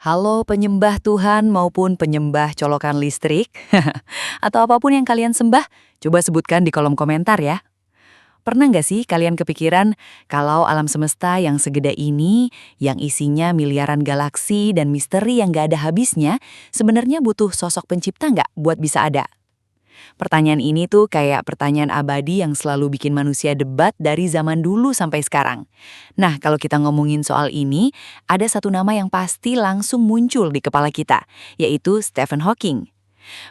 Halo penyembah Tuhan maupun penyembah colokan listrik, atau apapun yang kalian sembah, coba sebutkan di kolom komentar ya. Pernah nggak sih kalian kepikiran kalau alam semesta yang segede ini, yang isinya miliaran galaksi dan misteri yang nggak ada habisnya, sebenarnya butuh sosok pencipta nggak buat bisa ada? Pertanyaan ini tuh kayak pertanyaan abadi yang selalu bikin manusia debat dari zaman dulu sampai sekarang. Nah, kalau kita ngomongin soal ini, ada satu nama yang pasti langsung muncul di kepala kita, yaitu Stephen Hawking.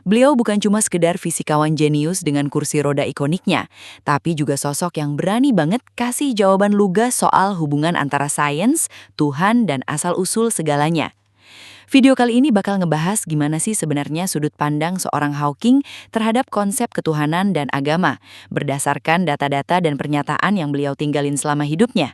Beliau bukan cuma sekedar fisikawan jenius dengan kursi roda ikoniknya, tapi juga sosok yang berani banget kasih jawaban lugas soal hubungan antara sains, Tuhan, dan asal-usul segalanya. Video kali ini bakal ngebahas gimana sih sebenarnya sudut pandang seorang Hawking terhadap konsep ketuhanan dan agama, berdasarkan data-data dan pernyataan yang beliau tinggalin selama hidupnya.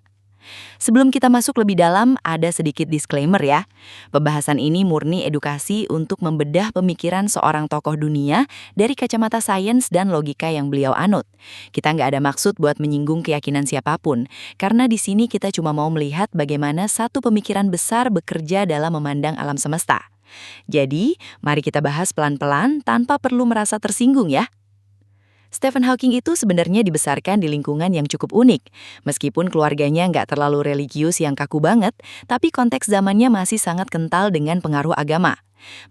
Sebelum kita masuk lebih dalam, ada sedikit disclaimer ya. Pembahasan ini murni edukasi untuk membedah pemikiran seorang tokoh dunia dari kacamata sains dan logika yang beliau anut. Kita nggak ada maksud buat menyinggung keyakinan siapapun, karena di sini kita cuma mau melihat bagaimana satu pemikiran besar bekerja dalam memandang alam semesta. Jadi, mari kita bahas pelan-pelan tanpa perlu merasa tersinggung ya. Stephen Hawking itu sebenarnya dibesarkan di lingkungan yang cukup unik. Meskipun keluarganya nggak terlalu religius yang kaku banget, tapi konteks zamannya masih sangat kental dengan pengaruh agama.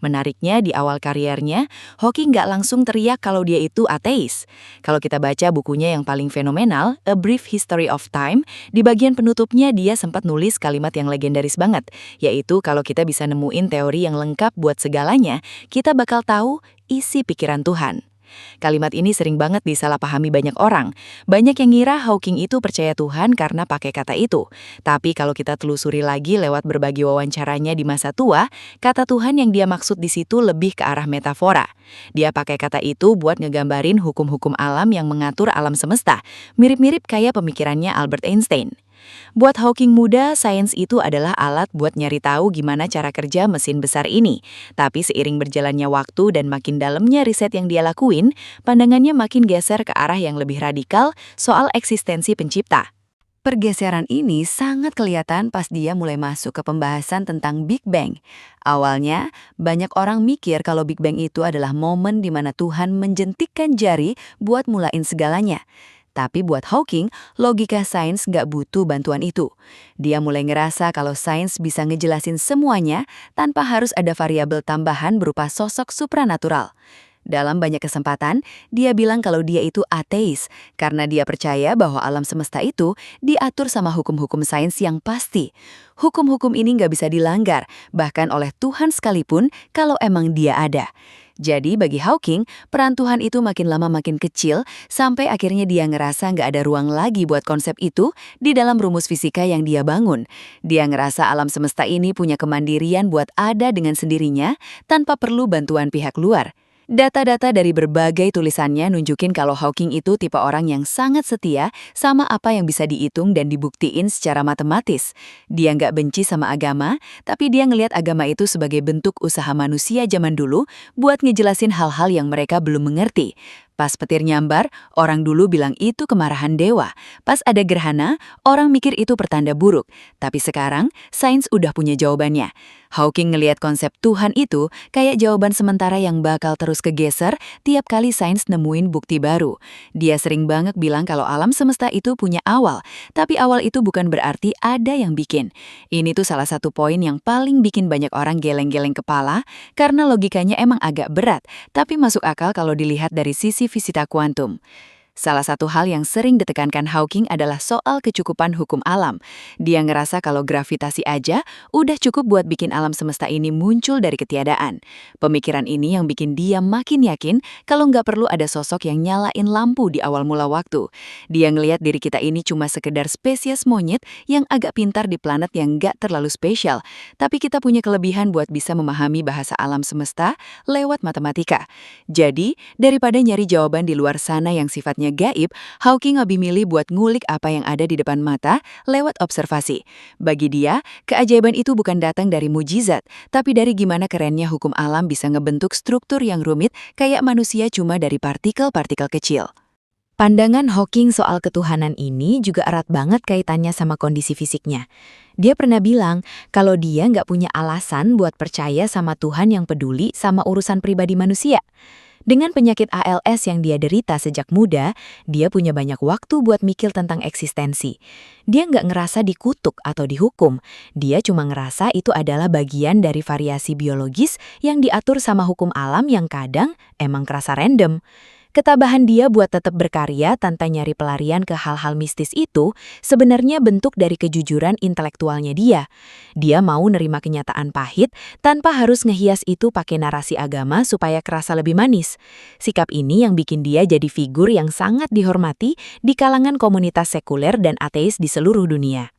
Menariknya di awal kariernya, Hawking nggak langsung teriak kalau dia itu ateis. Kalau kita baca bukunya yang paling fenomenal, A Brief History of Time, di bagian penutupnya dia sempat nulis kalimat yang legendaris banget, yaitu kalau kita bisa nemuin teori yang lengkap buat segalanya, kita bakal tahu isi pikiran Tuhan. Kalimat ini sering banget disalahpahami banyak orang. Banyak yang ngira Hawking itu percaya Tuhan karena pakai kata itu. Tapi kalau kita telusuri lagi lewat berbagai wawancaranya di masa tua, kata Tuhan yang dia maksud di situ lebih ke arah metafora. Dia pakai kata itu buat ngegambarin hukum-hukum alam yang mengatur alam semesta, mirip-mirip kayak pemikirannya Albert Einstein. Buat Hawking muda, sains itu adalah alat buat nyari tahu gimana cara kerja mesin besar ini. Tapi seiring berjalannya waktu dan makin dalamnya riset yang dia lakuin, pandangannya makin geser ke arah yang lebih radikal soal eksistensi pencipta. Pergeseran ini sangat kelihatan pas dia mulai masuk ke pembahasan tentang Big Bang. Awalnya, banyak orang mikir kalau Big Bang itu adalah momen di mana Tuhan menjentikkan jari buat mulain segalanya. Tapi buat Hawking, logika sains nggak butuh bantuan itu. Dia mulai ngerasa kalau sains bisa ngejelasin semuanya tanpa harus ada variabel tambahan berupa sosok supranatural. Dalam banyak kesempatan, dia bilang kalau dia itu ateis karena dia percaya bahwa alam semesta itu diatur sama hukum-hukum sains yang pasti. Hukum-hukum ini nggak bisa dilanggar, bahkan oleh Tuhan sekalipun kalau emang dia ada. Jadi bagi Hawking, peran Tuhan itu makin lama makin kecil, sampai akhirnya dia ngerasa nggak ada ruang lagi buat konsep itu di dalam rumus fisika yang dia bangun. Dia ngerasa alam semesta ini punya kemandirian buat ada dengan sendirinya, tanpa perlu bantuan pihak luar. Data-data dari berbagai tulisannya nunjukin kalau Hawking itu tipe orang yang sangat setia sama apa yang bisa dihitung dan dibuktiin secara matematis. Dia nggak benci sama agama, tapi dia ngelihat agama itu sebagai bentuk usaha manusia zaman dulu buat ngejelasin hal-hal yang mereka belum mengerti. Pas petir nyambar, orang dulu bilang itu kemarahan dewa. Pas ada gerhana, orang mikir itu pertanda buruk. Tapi sekarang, sains udah punya jawabannya. Hawking ngelihat konsep Tuhan itu kayak jawaban sementara yang bakal terus kegeser tiap kali sains nemuin bukti baru. Dia sering banget bilang kalau alam semesta itu punya awal, tapi awal itu bukan berarti ada yang bikin. Ini tuh salah satu poin yang paling bikin banyak orang geleng-geleng kepala, karena logikanya emang agak berat, tapi masuk akal kalau dilihat dari sisi fisika kuantum. Salah satu hal yang sering ditekankan Hawking adalah soal kecukupan hukum alam. Dia ngerasa kalau gravitasi aja udah cukup buat bikin alam semesta ini muncul dari ketiadaan. Pemikiran ini yang bikin dia makin yakin kalau nggak perlu ada sosok yang nyalain lampu di awal mula waktu. Dia ngelihat diri kita ini cuma sekedar spesies monyet yang agak pintar di planet yang nggak terlalu spesial. Tapi kita punya kelebihan buat bisa memahami bahasa alam semesta lewat matematika. Jadi, daripada nyari jawaban di luar sana yang sifatnya gaib, Hawking lebih milih buat ngulik apa yang ada di depan mata lewat observasi. Bagi dia, keajaiban itu bukan datang dari mujizat, tapi dari gimana kerennya hukum alam bisa ngebentuk struktur yang rumit kayak manusia cuma dari partikel-partikel kecil. Pandangan Hawking soal ketuhanan ini juga erat banget kaitannya sama kondisi fisiknya. Dia pernah bilang kalau dia nggak punya alasan buat percaya sama Tuhan yang peduli sama urusan pribadi manusia. Dengan penyakit ALS yang dia derita sejak muda, dia punya banyak waktu buat mikir tentang eksistensi. Dia nggak ngerasa dikutuk atau dihukum, dia cuma ngerasa itu adalah bagian dari variasi biologis yang diatur sama hukum alam yang kadang emang kerasa random. Ketabahan dia buat tetap berkarya tanpa nyari pelarian ke hal-hal mistis itu sebenarnya bentuk dari kejujuran intelektualnya dia. Dia mau nerima kenyataan pahit tanpa harus ngehias itu pakai narasi agama supaya kerasa lebih manis. Sikap ini yang bikin dia jadi figur yang sangat dihormati di kalangan komunitas sekuler dan ateis di seluruh dunia.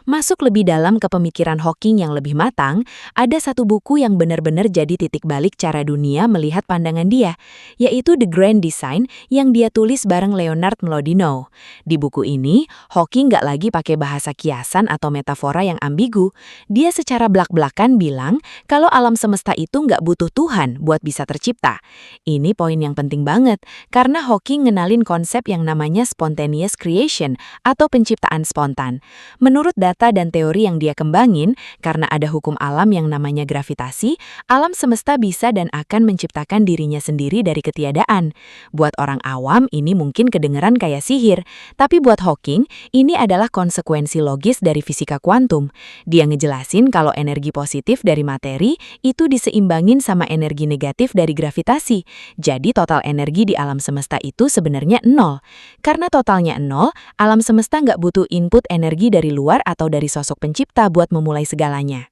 Masuk lebih dalam ke pemikiran Hawking yang lebih matang, ada satu buku yang benar-benar jadi titik balik cara dunia melihat pandangan dia, yaitu The Grand Design yang dia tulis bareng Leonard Mlodinow. Di buku ini, Hawking nggak lagi pakai bahasa kiasan atau metafora yang ambigu. Dia secara blak-blakan bilang kalau alam semesta itu nggak butuh Tuhan buat bisa tercipta. Ini poin yang penting banget, karena Hawking ngenalin konsep yang namanya spontaneous creation atau penciptaan spontan. Menurut data dan teori yang dia kembangin, karena ada hukum alam yang namanya gravitasi, alam semesta bisa dan akan menciptakan dirinya sendiri dari ketiadaan. Buat orang awam, ini mungkin kedengeran kayak sihir, tapi buat Hawking, ini adalah konsekuensi logis dari fisika kuantum. Dia ngejelasin kalau energi positif dari materi itu diseimbangin sama energi negatif dari gravitasi. Jadi total energi di alam semesta itu sebenarnya nol. Karena totalnya nol, alam semesta nggak butuh input energi dari luar atau dari sosok pencipta buat memulai segalanya.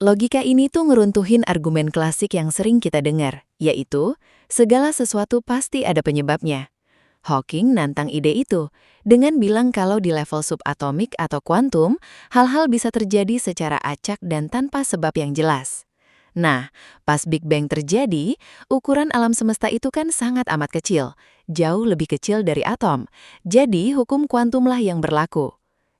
Logika ini tuh ngeruntuhin argumen klasik yang sering kita dengar, yaitu segala sesuatu pasti ada penyebabnya. Hawking nantang ide itu dengan bilang kalau di level subatomik atau kuantum, hal-hal bisa terjadi secara acak dan tanpa sebab yang jelas. Nah, pas Big Bang terjadi, ukuran alam semesta itu kan sangat amat kecil, jauh lebih kecil dari atom. Jadi, hukum kuantumlah yang berlaku.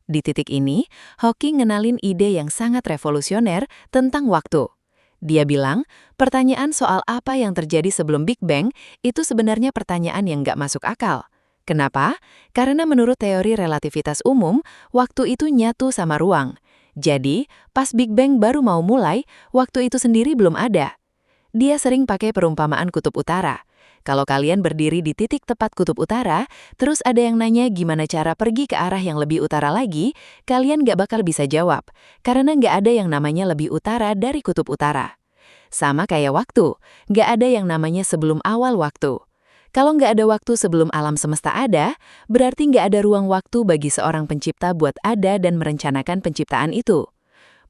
Di titik ini, Hawking ngenalin ide yang sangat revolusioner tentang waktu. Dia bilang, pertanyaan soal apa yang terjadi sebelum Big Bang itu sebenarnya pertanyaan yang nggak masuk akal. Kenapa? Karena menurut teori relativitas umum, waktu itu nyatu sama ruang. Jadi, pas Big Bang baru mau mulai, waktu itu sendiri belum ada. Dia sering pakai perumpamaan kutub utara. Kalau kalian berdiri di titik tepat kutub utara, terus ada yang nanya gimana cara pergi ke arah yang lebih utara lagi, kalian nggak bakal bisa jawab, karena nggak ada yang namanya lebih utara dari kutub utara. Sama kayak waktu, nggak ada yang namanya sebelum awal waktu. Kalau nggak ada waktu sebelum alam semesta ada, berarti nggak ada ruang waktu bagi seorang pencipta buat ada dan merencanakan penciptaan itu.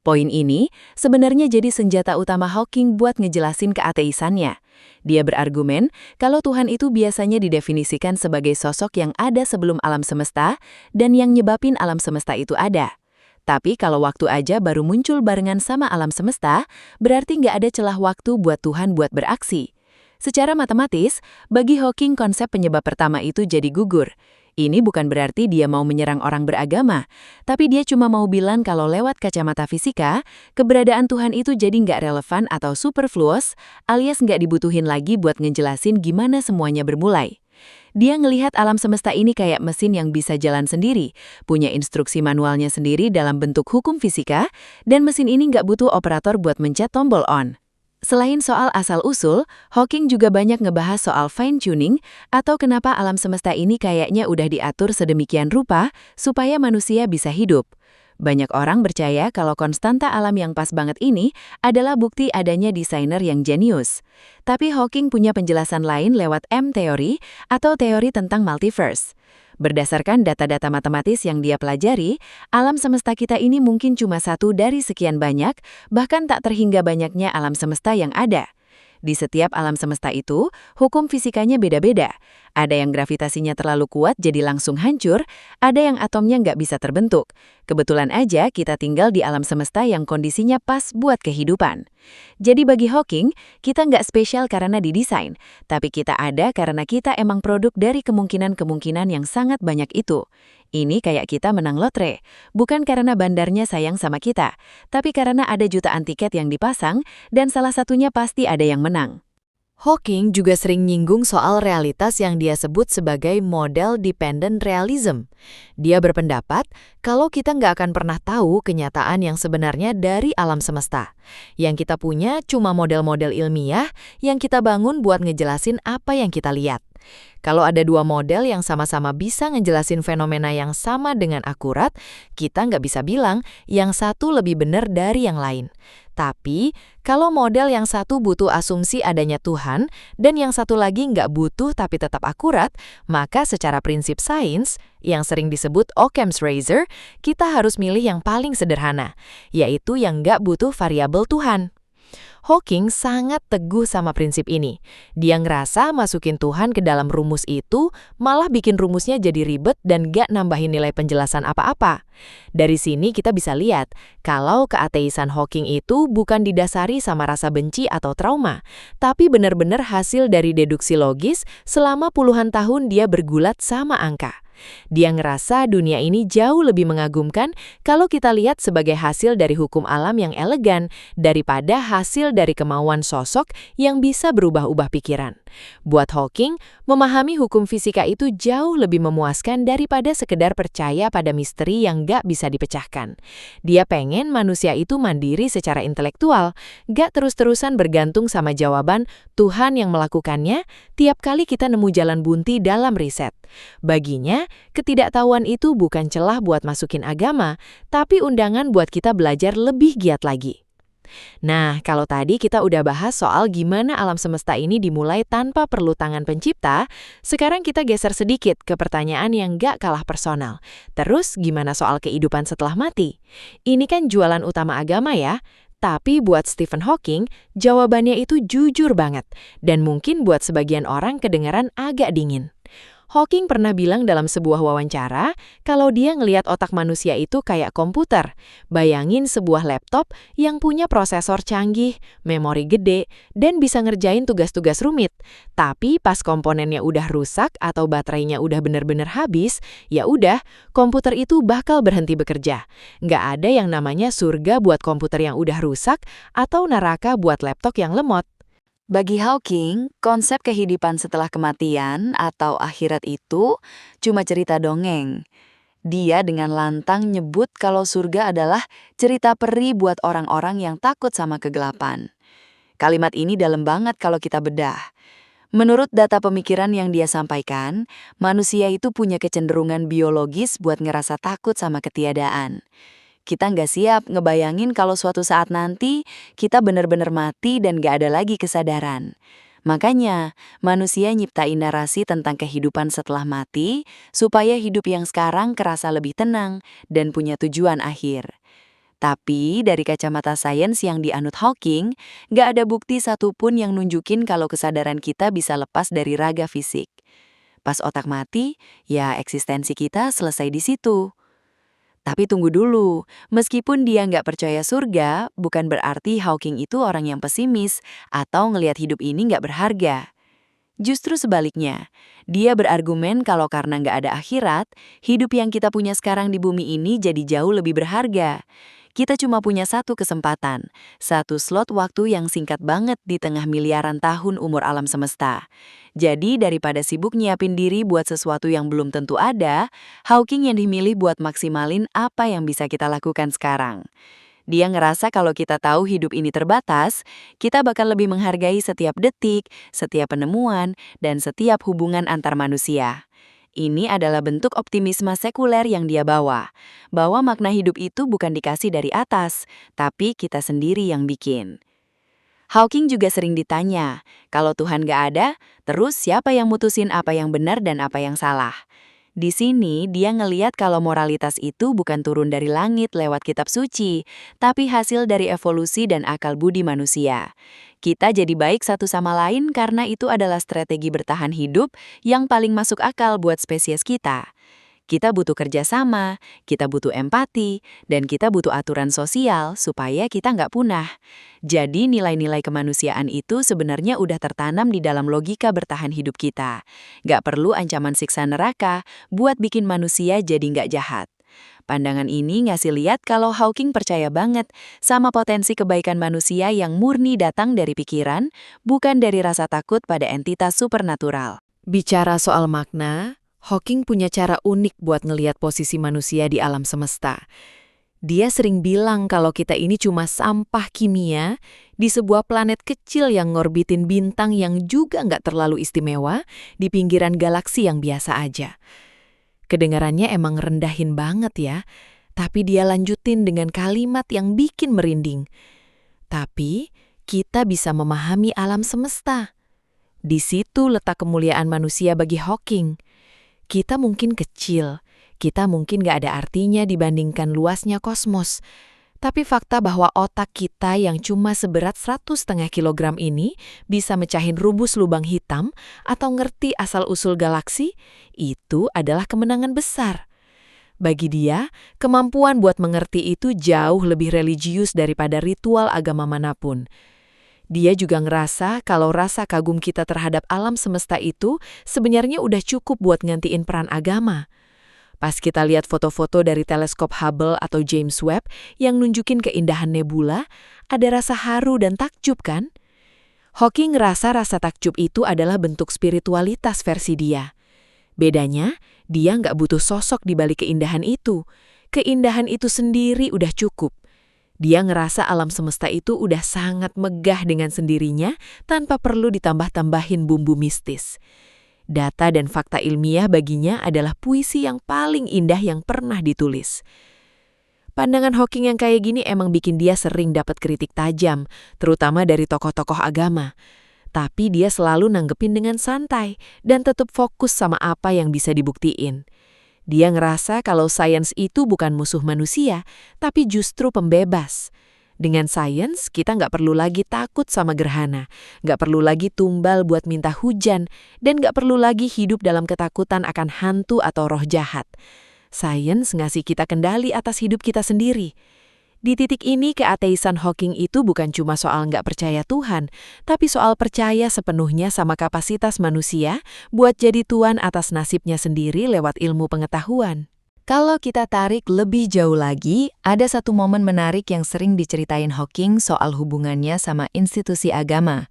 Poin ini sebenarnya jadi senjata utama Hawking buat ngejelasin keateisannya. Dia berargumen kalau Tuhan itu biasanya didefinisikan sebagai sosok yang ada sebelum alam semesta dan yang nyebabin alam semesta itu ada. Tapi kalau waktu aja baru muncul barengan sama alam semesta, berarti nggak ada celah waktu buat Tuhan buat beraksi. Secara matematis, bagi Hawking konsep penyebab pertama itu jadi gugur. Ini bukan berarti dia mau menyerang orang beragama, tapi dia cuma mau bilang kalau lewat kacamata fisika, keberadaan Tuhan itu jadi nggak relevan atau superfluous, alias nggak dibutuhin lagi buat ngejelasin gimana semuanya bermulai. Dia ngelihat alam semesta ini kayak mesin yang bisa jalan sendiri, punya instruksi manualnya sendiri dalam bentuk hukum fisika, dan mesin ini nggak butuh operator buat mencet tombol on. Selain soal asal-usul, Hawking juga banyak ngebahas soal fine-tuning atau kenapa alam semesta ini kayaknya udah diatur sedemikian rupa supaya manusia bisa hidup. Banyak orang percaya kalau konstanta alam yang pas banget ini adalah bukti adanya desainer yang jenius. Tapi Hawking punya penjelasan lain lewat M-teori atau teori tentang multiverse. Berdasarkan data-data matematis yang dia pelajari, alam semesta kita ini mungkin cuma satu dari sekian banyak, bahkan tak terhingga banyaknya alam semesta yang ada. Di setiap alam semesta itu, hukum fisikanya beda-beda. Ada yang gravitasinya terlalu kuat jadi langsung hancur, ada yang atomnya nggak bisa terbentuk. Kebetulan aja kita tinggal di alam semesta yang kondisinya pas buat kehidupan. Jadi bagi Hawking, kita nggak spesial karena didesain, tapi kita ada karena kita emang produk dari kemungkinan-kemungkinan yang sangat banyak itu. Ini kayak kita menang lotre, bukan karena bandarnya sayang sama kita, tapi karena ada jutaan tiket yang dipasang, dan salah satunya pasti ada yang menang. Hawking juga sering nyinggung soal realitas yang dia sebut sebagai model dependent realism. Dia berpendapat kalau kita nggak akan pernah tahu kenyataan yang sebenarnya dari alam semesta. Yang kita punya cuma model-model ilmiah yang kita bangun buat ngejelasin apa yang kita lihat. Kalau ada dua model yang sama-sama bisa ngejelasin fenomena yang sama dengan akurat, kita nggak bisa bilang yang satu lebih benar dari yang lain. Tapi, kalau model yang satu butuh asumsi adanya Tuhan, dan yang satu lagi nggak butuh tapi tetap akurat, maka secara prinsip sains, yang sering disebut Occam's Razor, kita harus milih yang paling sederhana, yaitu yang nggak butuh variabel Tuhan. Hawking sangat teguh sama prinsip ini. Dia ngerasa masukin Tuhan ke dalam rumus itu malah bikin rumusnya jadi ribet dan gak nambahin nilai penjelasan apa-apa. Dari sini kita bisa lihat kalau keateisan Hawking itu bukan didasari sama rasa benci atau trauma, tapi benar-benar hasil dari deduksi logis selama puluhan tahun dia bergulat sama angka. Dia ngerasa dunia ini jauh lebih mengagumkan kalau kita lihat sebagai hasil dari hukum alam yang elegan daripada hasil dari kemauan sosok yang bisa berubah-ubah pikiran. Buat Hawking, memahami hukum fisika itu jauh lebih memuaskan daripada sekedar percaya pada misteri yang gak bisa dipecahkan. Dia pengen manusia itu mandiri secara intelektual, gak terus-terusan bergantung sama jawaban Tuhan yang melakukannya tiap kali kita nemu jalan buntu dalam riset. Baginya, ketidaktahuan itu bukan celah buat masukin agama, tapi undangan buat kita belajar lebih giat lagi. Nah, kalau tadi kita udah bahas soal gimana alam semesta ini dimulai tanpa perlu tangan pencipta, sekarang kita geser sedikit ke pertanyaan yang gak kalah personal. Terus, gimana soal kehidupan setelah mati? Ini kan jualan utama agama ya. Tapi buat Stephen Hawking, jawabannya itu jujur banget. Dan mungkin buat sebagian orang kedengaran agak dingin. Hawking pernah bilang dalam sebuah wawancara kalau dia ngelihat otak manusia itu kayak komputer. Bayangin sebuah laptop yang punya prosesor canggih, memori gede, dan bisa ngerjain tugas-tugas rumit. Tapi pas komponennya udah rusak atau baterainya udah bener-bener habis, ya udah, komputer itu bakal berhenti bekerja. Nggak ada yang namanya surga buat komputer yang udah rusak atau neraka buat laptop yang lemot. Bagi Hawking, konsep kehidupan setelah kematian atau akhirat itu cuma cerita dongeng. Dia dengan lantang nyebut kalau surga adalah cerita peri buat orang-orang yang takut sama kegelapan. Kalimat ini dalam banget kalau kita bedah. Menurut data pemikiran yang dia sampaikan, manusia itu punya kecenderungan biologis buat ngerasa takut sama ketiadaan. Kita nggak siap ngebayangin kalau suatu saat nanti kita benar-benar mati dan nggak ada lagi kesadaran. Makanya, manusia nyiptain narasi tentang kehidupan setelah mati supaya hidup yang sekarang kerasa lebih tenang dan punya tujuan akhir. Tapi dari kacamata sains yang dianut Hawking, nggak ada bukti satupun yang nunjukin kalau kesadaran kita bisa lepas dari raga fisik. Pas otak mati, ya eksistensi kita selesai di situ. Tapi tunggu dulu, meskipun dia nggak percaya surga, bukan berarti Hawking itu orang yang pesimis atau ngelihat hidup ini nggak berharga. Justru sebaliknya, dia berargumen kalau karena nggak ada akhirat, hidup yang kita punya sekarang di bumi ini jadi jauh lebih berharga. Kita cuma punya satu kesempatan, satu slot waktu yang singkat banget di tengah miliaran tahun umur alam semesta. Jadi daripada sibuk nyiapin diri buat sesuatu yang belum tentu ada, Hawking yang dimilih buat maksimalin apa yang bisa kita lakukan sekarang. Dia ngerasa kalau kita tahu hidup ini terbatas, kita bakal lebih menghargai setiap detik, setiap penemuan, dan setiap hubungan antar manusia. Ini adalah bentuk optimisme sekuler yang dia bawa, bahwa makna hidup itu bukan dikasih dari atas, tapi kita sendiri yang bikin. Hawking juga sering ditanya, kalau Tuhan gak ada, terus siapa yang mutusin apa yang benar dan apa yang salah? Di sini, dia ngeliat kalau moralitas itu bukan turun dari langit lewat kitab suci, tapi hasil dari evolusi dan akal budi manusia. Kita jadi baik satu sama lain karena itu adalah strategi bertahan hidup yang paling masuk akal buat spesies kita. Kita butuh kerjasama, kita butuh empati, dan kita butuh aturan sosial supaya kita nggak punah. Jadi nilai-nilai kemanusiaan itu sebenarnya udah tertanam di dalam logika bertahan hidup kita. Nggak perlu ancaman siksa neraka buat bikin manusia jadi nggak jahat. Pandangan ini ngasih lihat kalau Hawking percaya banget sama potensi kebaikan manusia yang murni datang dari pikiran, bukan dari rasa takut pada entitas supernatural. Bicara soal makna, Hawking punya cara unik buat ngelihat posisi manusia di alam semesta. Dia sering bilang kalau kita ini cuma sampah kimia di sebuah planet kecil yang ngorbitin bintang yang juga nggak terlalu istimewa di pinggiran galaksi yang biasa aja. Kedengarannya emang rendahin banget ya, tapi dia lanjutin dengan kalimat yang bikin merinding. Tapi kita bisa memahami alam semesta. Di situ letak kemuliaan manusia bagi Hawking. Kita mungkin kecil, kita mungkin gak ada artinya dibandingkan luasnya kosmos. Tapi fakta bahwa otak kita yang cuma seberat 100,5 kilogram ini bisa mecahin rubus lubang hitam atau ngerti asal-usul galaksi, itu adalah kemenangan besar. Bagi dia, kemampuan buat mengerti itu jauh lebih religius daripada ritual agama manapun. Dia juga ngerasa kalau rasa kagum kita terhadap alam semesta itu sebenarnya udah cukup buat ngantiin peran agama. Pas kita lihat foto-foto dari teleskop Hubble atau James Webb yang nunjukin keindahan nebula, ada rasa haru dan takjub kan? Hawking ngerasa rasa takjub itu adalah bentuk spiritualitas versi dia. Bedanya, dia nggak butuh sosok di balik keindahan itu. Keindahan itu sendiri udah cukup. Dia ngerasa alam semesta itu udah sangat megah dengan sendirinya tanpa perlu ditambah-tambahin bumbu mistis. Data dan fakta ilmiah baginya adalah puisi yang paling indah yang pernah ditulis. Pandangan Hawking yang kayak gini emang bikin dia sering dapat kritik tajam, terutama dari tokoh-tokoh agama. Tapi dia selalu nanggepin dengan santai dan tetap fokus sama apa yang bisa dibuktiin. Dia ngerasa kalau sains itu bukan musuh manusia, tapi justru pembebas. Dengan sains, kita nggak perlu lagi takut sama gerhana, nggak perlu lagi tumbal buat minta hujan, dan nggak perlu lagi hidup dalam ketakutan akan hantu atau roh jahat. Sains ngasih kita kendali atas hidup kita sendiri. Di titik ini, keateisan Hawking itu bukan cuma soal nggak percaya Tuhan, tapi soal percaya sepenuhnya sama kapasitas manusia buat jadi tuan atas nasibnya sendiri lewat ilmu pengetahuan. Kalau kita tarik lebih jauh lagi, ada satu momen menarik yang sering diceritain Hawking soal hubungannya sama institusi agama.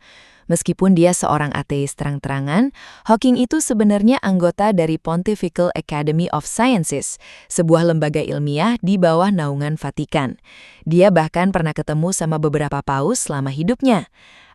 Meskipun dia seorang ateis terang-terangan, Hawking itu sebenarnya anggota dari Pontifical Academy of Sciences, sebuah lembaga ilmiah di bawah naungan Vatikan. Dia bahkan pernah ketemu sama beberapa paus selama hidupnya.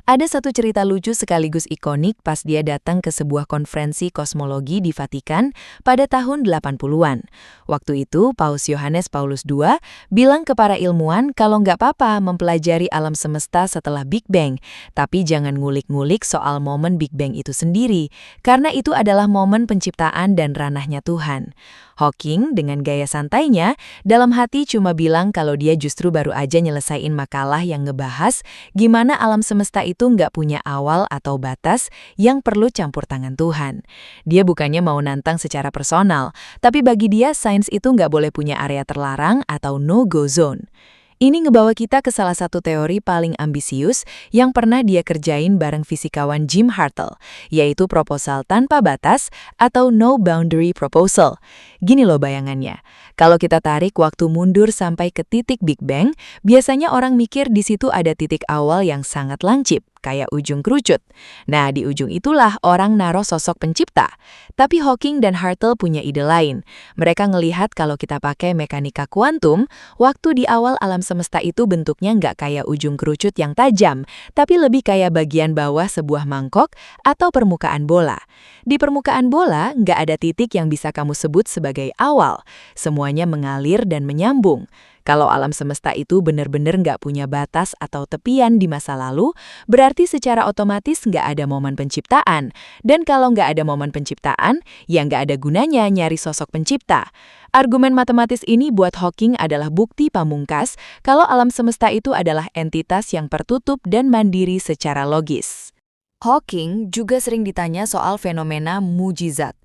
Ada satu cerita lucu sekaligus ikonik pas dia datang ke sebuah konferensi kosmologi di Vatikan pada tahun 80-an. Waktu itu, Paus Yohanes Paulus II bilang ke para ilmuwan kalau nggak apa-apa mempelajari alam semesta setelah Big Bang, tapi jangan ngulik-ngulik soal momen Big Bang itu sendiri, karena itu adalah momen penciptaan dan ranahnya Tuhan. Hawking dengan gaya santainya, dalam hati cuma bilang kalau dia justru baru aja nyelesain makalah yang ngebahas gimana alam semesta itu nggak punya awal atau batas yang perlu campur tangan Tuhan. Dia bukannya mau nantang secara personal, tapi bagi dia sains itu nggak boleh punya area terlarang atau no-go zone. Ini ngebawa kita ke salah satu teori paling ambisius yang pernah dia kerjain bareng fisikawan Jim Hartle, yaitu proposal tanpa batas atau no boundary proposal. Gini loh bayangannya, kalau kita tarik waktu mundur sampai ke titik Big Bang, biasanya orang mikir di situ ada titik awal yang sangat lancip, kayak ujung kerucut. Nah, di ujung itulah orang naruh sosok pencipta. Tapi Hawking dan Hartle punya ide lain. Mereka ngelihat kalau kita pakai mekanika kuantum, waktu di awal alam semesta itu bentuknya nggak kayak ujung kerucut yang tajam, tapi lebih kayak bagian bawah sebuah mangkok atau permukaan bola. Di permukaan bola, nggak ada titik yang bisa kamu sebut sebagai awal. Semuanya mengalir dan menyambung. Kalau alam semesta itu benar-benar nggak punya batas atau tepian di masa lalu, berarti secara otomatis nggak ada momen penciptaan. Dan kalau nggak ada momen penciptaan, ya nggak ada gunanya nyari sosok pencipta. Argumen matematis ini buat Hawking adalah bukti pamungkas kalau alam semesta itu adalah entitas yang tertutup dan mandiri secara logis. Hawking juga sering ditanya soal fenomena mujizat.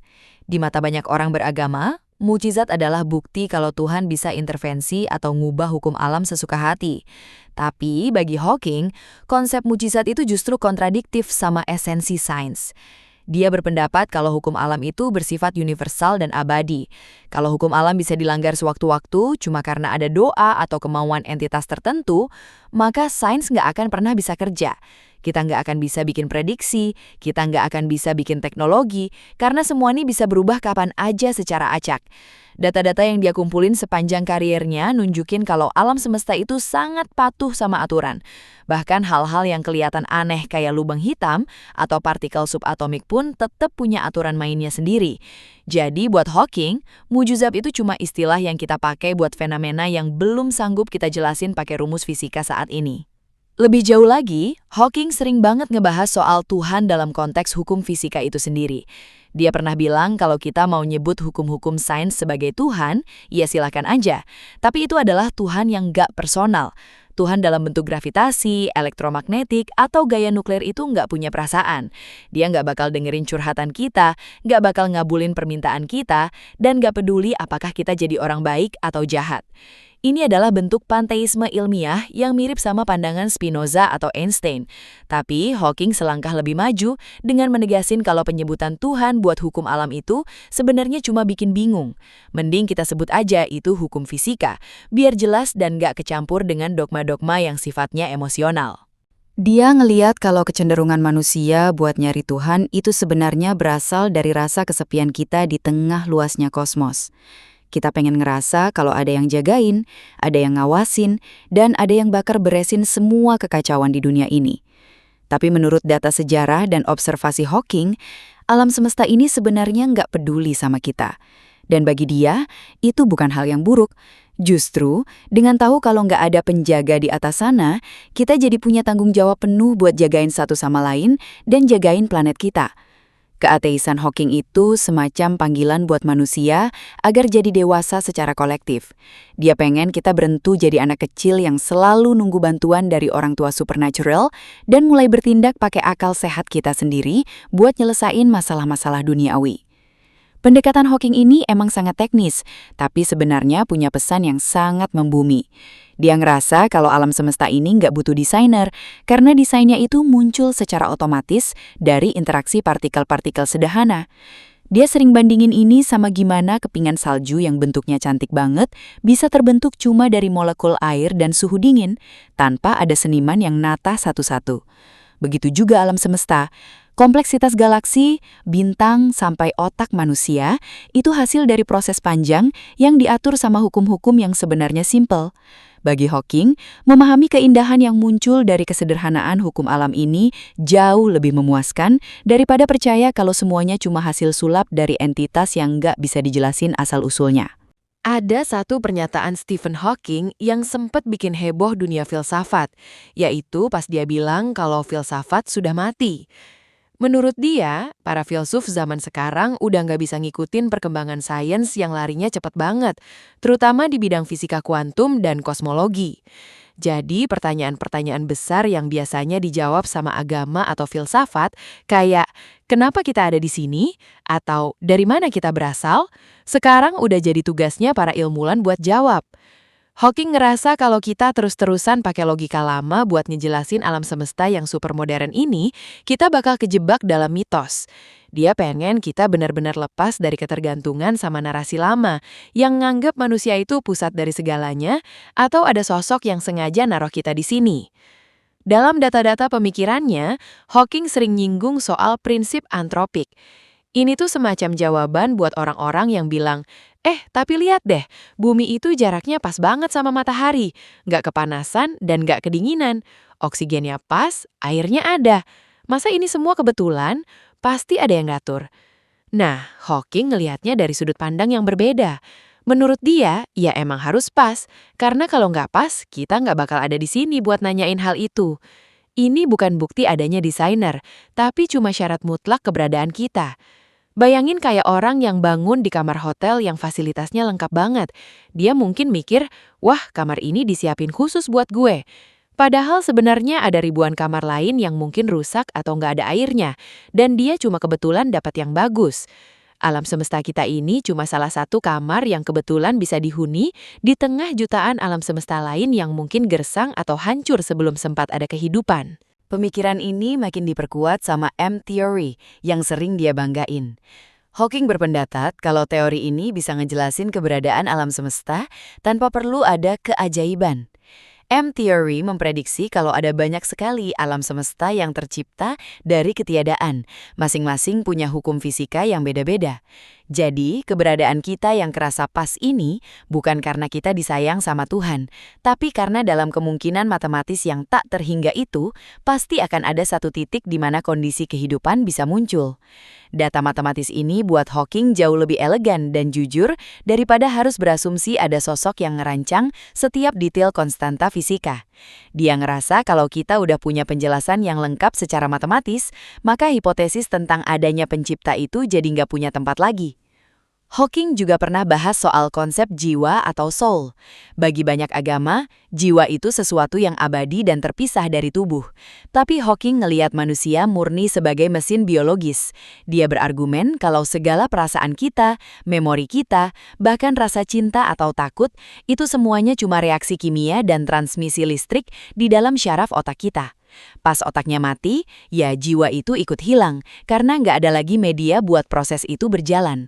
Di mata banyak orang beragama, mujizat adalah bukti kalau Tuhan bisa intervensi atau ngubah hukum alam sesuka hati. Tapi bagi Hawking, konsep mujizat itu justru kontradiktif sama esensi sains. Dia berpendapat kalau hukum alam itu bersifat universal dan abadi. Kalau hukum alam bisa dilanggar sewaktu-waktu cuma karena ada doa atau kemauan entitas tertentu, maka sains nggak akan pernah bisa kerja. Kita nggak akan bisa bikin prediksi, kita nggak akan bisa bikin teknologi, karena semua ini bisa berubah kapan aja secara acak. Data-data yang dia kumpulin sepanjang kariernya nunjukin kalau alam semesta itu sangat patuh sama aturan. Bahkan hal-hal yang kelihatan aneh kayak lubang hitam atau partikel subatomik pun tetap punya aturan mainnya sendiri. Jadi buat Hawking, mujizat itu cuma istilah yang kita pakai buat fenomena yang belum sanggup kita jelasin pakai rumus fisika saat ini. Lebih jauh lagi, Hawking sering banget ngebahas soal Tuhan dalam konteks hukum fisika itu sendiri. Dia pernah bilang kalau kita mau nyebut hukum-hukum sains sebagai Tuhan, ya silakan aja. Tapi itu adalah Tuhan yang nggak personal. Tuhan dalam bentuk gravitasi, elektromagnetik, atau gaya nuklir itu nggak punya perasaan. Dia nggak bakal dengerin curhatan kita, nggak bakal ngabulin permintaan kita, dan nggak peduli apakah kita jadi orang baik atau jahat. Ini adalah bentuk panteisme ilmiah yang mirip sama pandangan Spinoza atau Einstein. Tapi Hawking selangkah lebih maju dengan menegasin kalau penyebutan Tuhan buat hukum alam itu sebenarnya cuma bikin bingung. Mending kita sebut aja itu hukum fisika, biar jelas dan nggak kecampur dengan dogma-dogma yang sifatnya emosional. Dia ngeliat kalau kecenderungan manusia buat nyari Tuhan itu sebenarnya berasal dari rasa kesepian kita di tengah luasnya kosmos. Kita pengen ngerasa kalau ada yang jagain, ada yang ngawasin, dan ada yang bakar beresin semua kekacauan di dunia ini. Tapi menurut data sejarah dan observasi Hawking, alam semesta ini sebenarnya nggak peduli sama kita. Dan bagi dia, itu bukan hal yang buruk. Justru, dengan tahu kalau nggak ada penjaga di atas sana, kita jadi punya tanggung jawab penuh buat jagain satu sama lain dan jagain planet kita. Keateisan Hawking itu semacam panggilan buat manusia agar jadi dewasa secara kolektif. Dia pengen kita berhenti jadi anak kecil yang selalu nunggu bantuan dari orang tua supernatural dan mulai bertindak pakai akal sehat kita sendiri buat nyelesain masalah-masalah duniawi. Pendekatan Hawking ini emang sangat teknis, tapi sebenarnya punya pesan yang sangat membumi. Dia ngerasa kalau alam semesta ini nggak butuh desainer, karena desainnya itu muncul secara otomatis dari interaksi partikel-partikel sederhana. Dia sering bandingin ini sama gimana kepingan salju yang bentuknya cantik banget bisa terbentuk cuma dari molekul air dan suhu dingin, tanpa ada seniman yang nata satu-satu. Begitu juga alam semesta. Kompleksitas galaksi, bintang, sampai otak manusia itu hasil dari proses panjang yang diatur sama hukum-hukum yang sebenarnya simpel. Bagi Hawking, memahami keindahan yang muncul dari kesederhanaan hukum alam ini jauh lebih memuaskan daripada percaya kalau semuanya cuma hasil sulap dari entitas yang nggak bisa dijelasin asal-usulnya. Ada satu pernyataan Stephen Hawking yang sempat bikin heboh dunia filsafat, yaitu pas dia bilang kalau filsafat sudah mati. Menurut dia, para filsuf zaman sekarang udah nggak bisa ngikutin perkembangan sains yang larinya cepat banget, terutama di bidang fisika kuantum dan kosmologi. Jadi pertanyaan-pertanyaan besar yang biasanya dijawab sama agama atau filsafat, kayak kenapa kita ada di sini? Atau dari mana kita berasal? Sekarang udah jadi tugasnya para ilmuwan buat jawab. Hawking ngerasa kalau kita terus-terusan pakai logika lama buat ngejelasin alam semesta yang super modern ini, kita bakal kejebak dalam mitos. Dia pengen kita benar-benar lepas dari ketergantungan sama narasi lama yang nganggep manusia itu pusat dari segalanya atau ada sosok yang sengaja naruh kita di sini. Dalam data-data pemikirannya, Hawking sering nyinggung soal prinsip antropik. Ini tuh semacam jawaban buat orang-orang yang bilang, tapi lihat deh, bumi itu jaraknya pas banget sama matahari, nggak kepanasan dan nggak kedinginan. Oksigennya pas, airnya ada. Masa ini semua kebetulan? Pasti ada yang ngatur. Nah, Hawking ngelihatnya dari sudut pandang yang berbeda. Menurut dia, ya emang harus pas, karena kalau nggak pas, kita nggak bakal ada di sini buat nanyain hal itu. Ini bukan bukti adanya desainer, tapi cuma syarat mutlak keberadaan kita. Bayangin kayak orang yang bangun di kamar hotel yang fasilitasnya lengkap banget. Dia mungkin mikir, wah kamar ini disiapin khusus buat gue. Padahal sebenarnya ada ribuan kamar lain yang mungkin rusak atau nggak ada airnya. Dan dia cuma kebetulan dapat yang bagus. Alam semesta kita ini cuma salah satu kamar yang kebetulan bisa dihuni di tengah jutaan alam semesta lain yang mungkin gersang atau hancur sebelum sempat ada kehidupan. Pemikiran ini makin diperkuat sama M-theory yang sering dia banggain. Hawking berpendapat kalau teori ini bisa ngejelasin keberadaan alam semesta tanpa perlu ada keajaiban. M-theory memprediksi kalau ada banyak sekali alam semesta yang tercipta dari ketiadaan. Masing-masing punya hukum fisika yang beda-beda. Jadi, keberadaan kita yang kerasa pas ini bukan karena kita disayang sama Tuhan, tapi karena dalam kemungkinan matematis yang tak terhingga itu, pasti akan ada satu titik di mana kondisi kehidupan bisa muncul. Data matematis ini buat Hawking jauh lebih elegan dan jujur daripada harus berasumsi ada sosok yang ngerancang setiap detail konstanta fisika. Dia ngerasa kalau kita udah punya penjelasan yang lengkap secara matematis, maka hipotesis tentang adanya pencipta itu jadi nggak punya tempat lagi. Hawking juga pernah bahas soal konsep jiwa atau soul. Bagi banyak agama, jiwa itu sesuatu yang abadi dan terpisah dari tubuh. Tapi Hawking ngelihat manusia murni sebagai mesin biologis. Dia berargumen kalau segala perasaan kita, memori kita, bahkan rasa cinta atau takut, itu semuanya cuma reaksi kimia dan transmisi listrik di dalam syaraf otak kita. Pas otaknya mati, ya jiwa itu ikut hilang, karena nggak ada lagi media buat proses itu berjalan.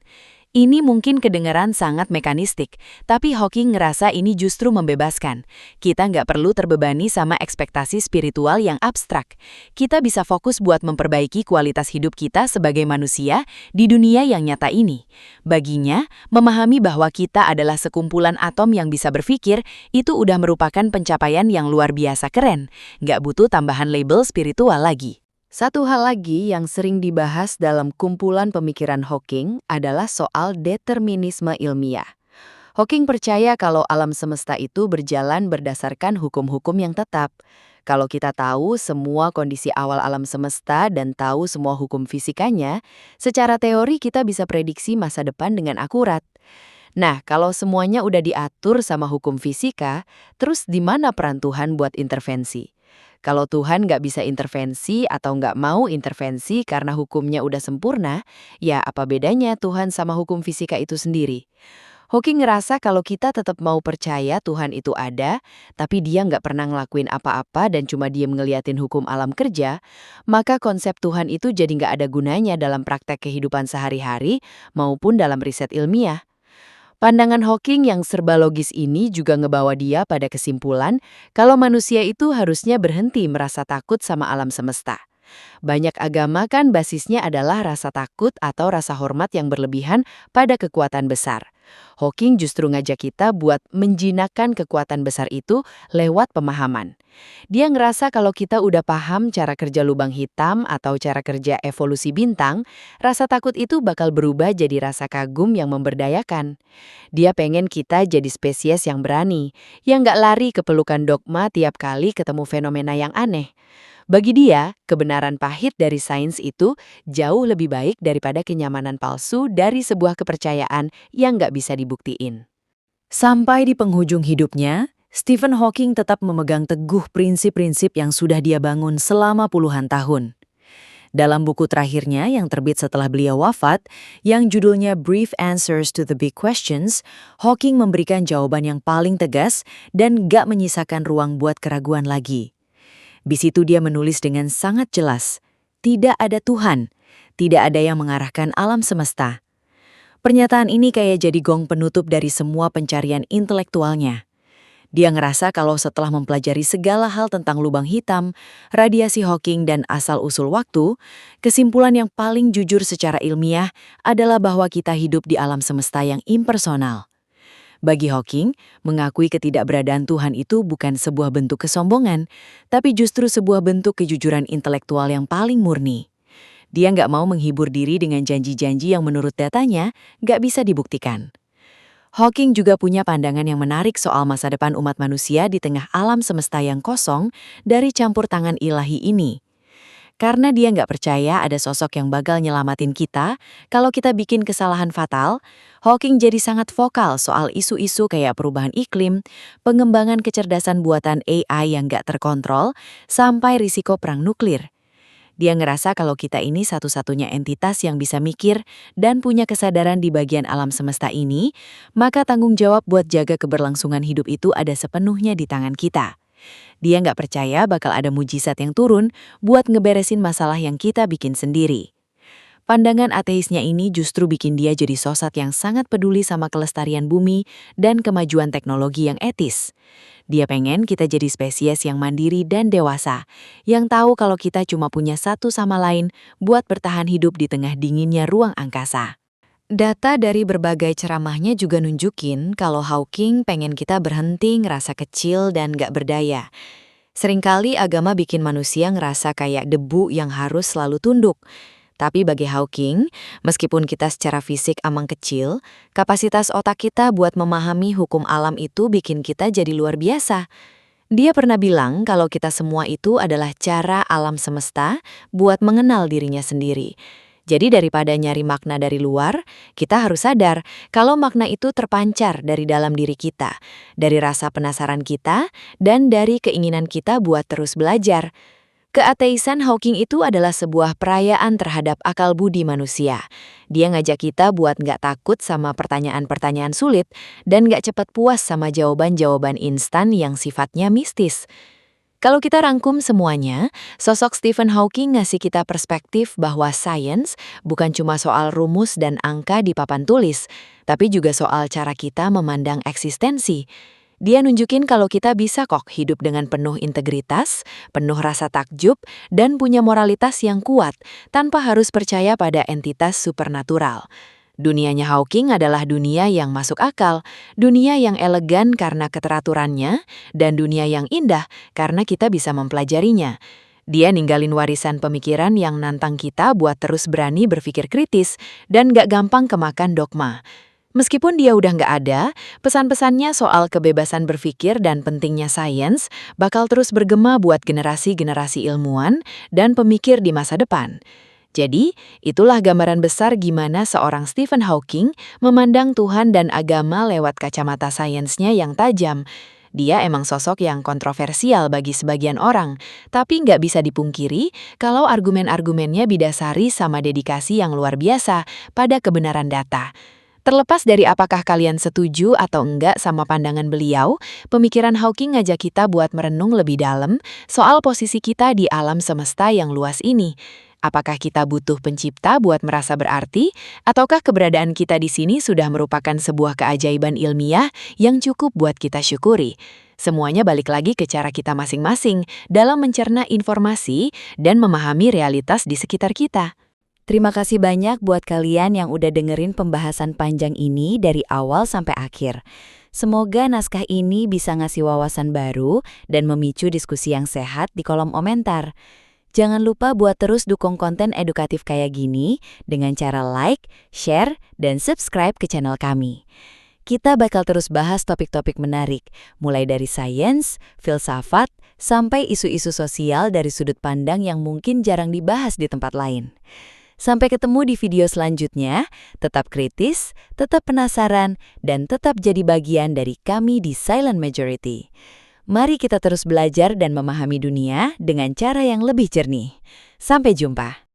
Ini mungkin kedengaran sangat mekanistik, tapi Hawking ngerasa ini justru membebaskan. Kita nggak perlu terbebani sama ekspektasi spiritual yang abstrak. Kita bisa fokus buat memperbaiki kualitas hidup kita sebagai manusia di dunia yang nyata ini. Baginya, memahami bahwa kita adalah sekumpulan atom yang bisa berpikir, itu udah merupakan pencapaian yang luar biasa keren. Nggak butuh tambahan label spiritual lagi. Satu hal lagi yang sering dibahas dalam kumpulan pemikiran Hawking adalah soal determinisme ilmiah. Hawking percaya kalau alam semesta itu berjalan berdasarkan hukum-hukum yang tetap. Kalau kita tahu semua kondisi awal alam semesta dan tahu semua hukum fisikanya, secara teori kita bisa prediksi masa depan dengan akurat. Nah, kalau semuanya udah diatur sama hukum fisika, terus di mana peran Tuhan buat intervensi? Kalau Tuhan nggak bisa intervensi atau nggak mau intervensi karena hukumnya udah sempurna, ya apa bedanya Tuhan sama hukum fisika itu sendiri? Hawking ngerasa kalau kita tetap mau percaya Tuhan itu ada, tapi dia nggak pernah ngelakuin apa-apa dan cuma diem ngeliatin hukum alam kerja, maka konsep Tuhan itu jadi nggak ada gunanya dalam praktek kehidupan sehari-hari maupun dalam riset ilmiah. Pandangan Hawking yang serba logis ini juga ngebawa dia pada kesimpulan kalau manusia itu harusnya berhenti merasa takut sama alam semesta. Banyak agama kan basisnya adalah rasa takut atau rasa hormat yang berlebihan pada kekuatan besar. Hawking justru ngajak kita buat menjinakkan kekuatan besar itu lewat pemahaman. Dia ngerasa kalau kita udah paham cara kerja lubang hitam atau cara kerja evolusi bintang, rasa takut itu bakal berubah jadi rasa kagum yang memberdayakan. Dia pengen kita jadi spesies yang berani, yang nggak lari ke pelukan dogma tiap kali ketemu fenomena yang aneh. Bagi dia, kebenaran pahit dari sains itu jauh lebih baik daripada kenyamanan palsu dari sebuah kepercayaan yang nggak bisa dibuktiin. Sampai di penghujung hidupnya, Stephen Hawking tetap memegang teguh prinsip-prinsip yang sudah dia bangun selama puluhan tahun. Dalam buku terakhirnya yang terbit setelah beliau wafat, yang judulnya Brief Answers to the Big Questions, Hawking memberikan jawaban yang paling tegas dan nggak menyisakan ruang buat keraguan lagi. Di situ dia menulis dengan sangat jelas, tidak ada Tuhan, tidak ada yang mengarahkan alam semesta. Pernyataan ini kayak jadi gong penutup dari semua pencarian intelektualnya. Dia ngerasa kalau setelah mempelajari segala hal tentang lubang hitam, radiasi Hawking dan asal-usul waktu, kesimpulan yang paling jujur secara ilmiah adalah bahwa kita hidup di alam semesta yang impersonal. Bagi Hawking, mengakui ketidakberadaan Tuhan itu bukan sebuah bentuk kesombongan, tapi justru sebuah bentuk kejujuran intelektual yang paling murni. Dia nggak mau menghibur diri dengan janji-janji yang menurut datanya nggak bisa dibuktikan. Hawking juga punya pandangan yang menarik soal masa depan umat manusia di tengah alam semesta yang kosong dari campur tangan ilahi ini. Karena dia nggak percaya ada sosok yang bakal nyelamatin kita kalau kita bikin kesalahan fatal, Hawking jadi sangat vokal soal isu-isu kayak perubahan iklim, pengembangan kecerdasan buatan AI yang nggak terkontrol, sampai risiko perang nuklir. Dia ngerasa kalau kita ini satu-satunya entitas yang bisa mikir dan punya kesadaran di bagian alam semesta ini, maka tanggung jawab buat jaga keberlangsungan hidup itu ada sepenuhnya di tangan kita. Dia nggak percaya bakal ada mujizat yang turun buat ngeberesin masalah yang kita bikin sendiri. Pandangan ateisnya ini justru bikin dia jadi sosok yang sangat peduli sama kelestarian bumi dan kemajuan teknologi yang etis. Dia pengen kita jadi spesies yang mandiri dan dewasa, yang tahu kalau kita cuma punya satu sama lain buat bertahan hidup di tengah dinginnya ruang angkasa. Data dari berbagai ceramahnya juga nunjukin kalau Hawking pengen kita berhenti ngerasa kecil dan gak berdaya. Seringkali agama bikin manusia ngerasa kayak debu yang harus selalu tunduk. Tapi bagi Hawking, meskipun kita secara fisik amang kecil, kapasitas otak kita buat memahami hukum alam itu bikin kita jadi luar biasa. Dia pernah bilang kalau kita semua itu adalah cara alam semesta buat mengenal dirinya sendiri. Jadi daripada nyari makna dari luar, kita harus sadar kalau makna itu terpancar dari dalam diri kita, dari rasa penasaran kita, dan dari keinginan kita buat terus belajar. Keateisan Hawking itu adalah sebuah perayaan terhadap akal budi manusia. Dia ngajak kita buat nggak takut sama pertanyaan-pertanyaan sulit dan nggak cepat puas sama jawaban-jawaban instan yang sifatnya mistis. Kalau kita rangkum semuanya, sosok Stephen Hawking ngasih kita perspektif bahwa sains bukan cuma soal rumus dan angka di papan tulis, tapi juga soal cara kita memandang eksistensi. Dia nunjukin kalau kita bisa kok hidup dengan penuh integritas, penuh rasa takjub, dan punya moralitas yang kuat tanpa harus percaya pada entitas supernatural. Dunianya Hawking adalah dunia yang masuk akal, dunia yang elegan karena keteraturannya, dan dunia yang indah karena kita bisa mempelajarinya. Dia ninggalin warisan pemikiran yang nantang kita buat terus berani berpikir kritis dan gak gampang kemakan dogma. Meskipun dia udah nggak ada, pesan-pesannya soal kebebasan berpikir dan pentingnya sains bakal terus bergema buat generasi-generasi ilmuwan dan pemikir di masa depan. Jadi, itulah gambaran besar gimana seorang Stephen Hawking memandang Tuhan dan agama lewat kacamata sainsnya yang tajam. Dia emang sosok yang kontroversial bagi sebagian orang, tapi nggak bisa dipungkiri kalau argumen-argumennya didasari sama dedikasi yang luar biasa pada kebenaran data. Terlepas dari apakah kalian setuju atau enggak sama pandangan beliau, pemikiran Hawking ngajak kita buat merenung lebih dalam soal posisi kita di alam semesta yang luas ini. Apakah kita butuh pencipta buat merasa berarti, ataukah keberadaan kita di sini sudah merupakan sebuah keajaiban ilmiah yang cukup buat kita syukuri? Semuanya balik lagi ke cara kita masing-masing dalam mencerna informasi dan memahami realitas di sekitar kita. Terima kasih banyak buat kalian yang udah dengerin pembahasan panjang ini dari awal sampai akhir. Semoga naskah ini bisa ngasih wawasan baru dan memicu diskusi yang sehat di kolom komentar. Jangan lupa buat terus dukung konten edukatif kayak gini dengan cara like, share, dan subscribe ke channel kami. Kita bakal terus bahas topik-topik menarik, mulai dari sains, filsafat, sampai isu-isu sosial dari sudut pandang yang mungkin jarang dibahas di tempat lain. Sampai ketemu di video selanjutnya, tetap kritis, tetap penasaran, dan tetap jadi bagian dari kami di Silent Majority. Mari kita terus belajar dan memahami dunia dengan cara yang lebih jernih. Sampai jumpa.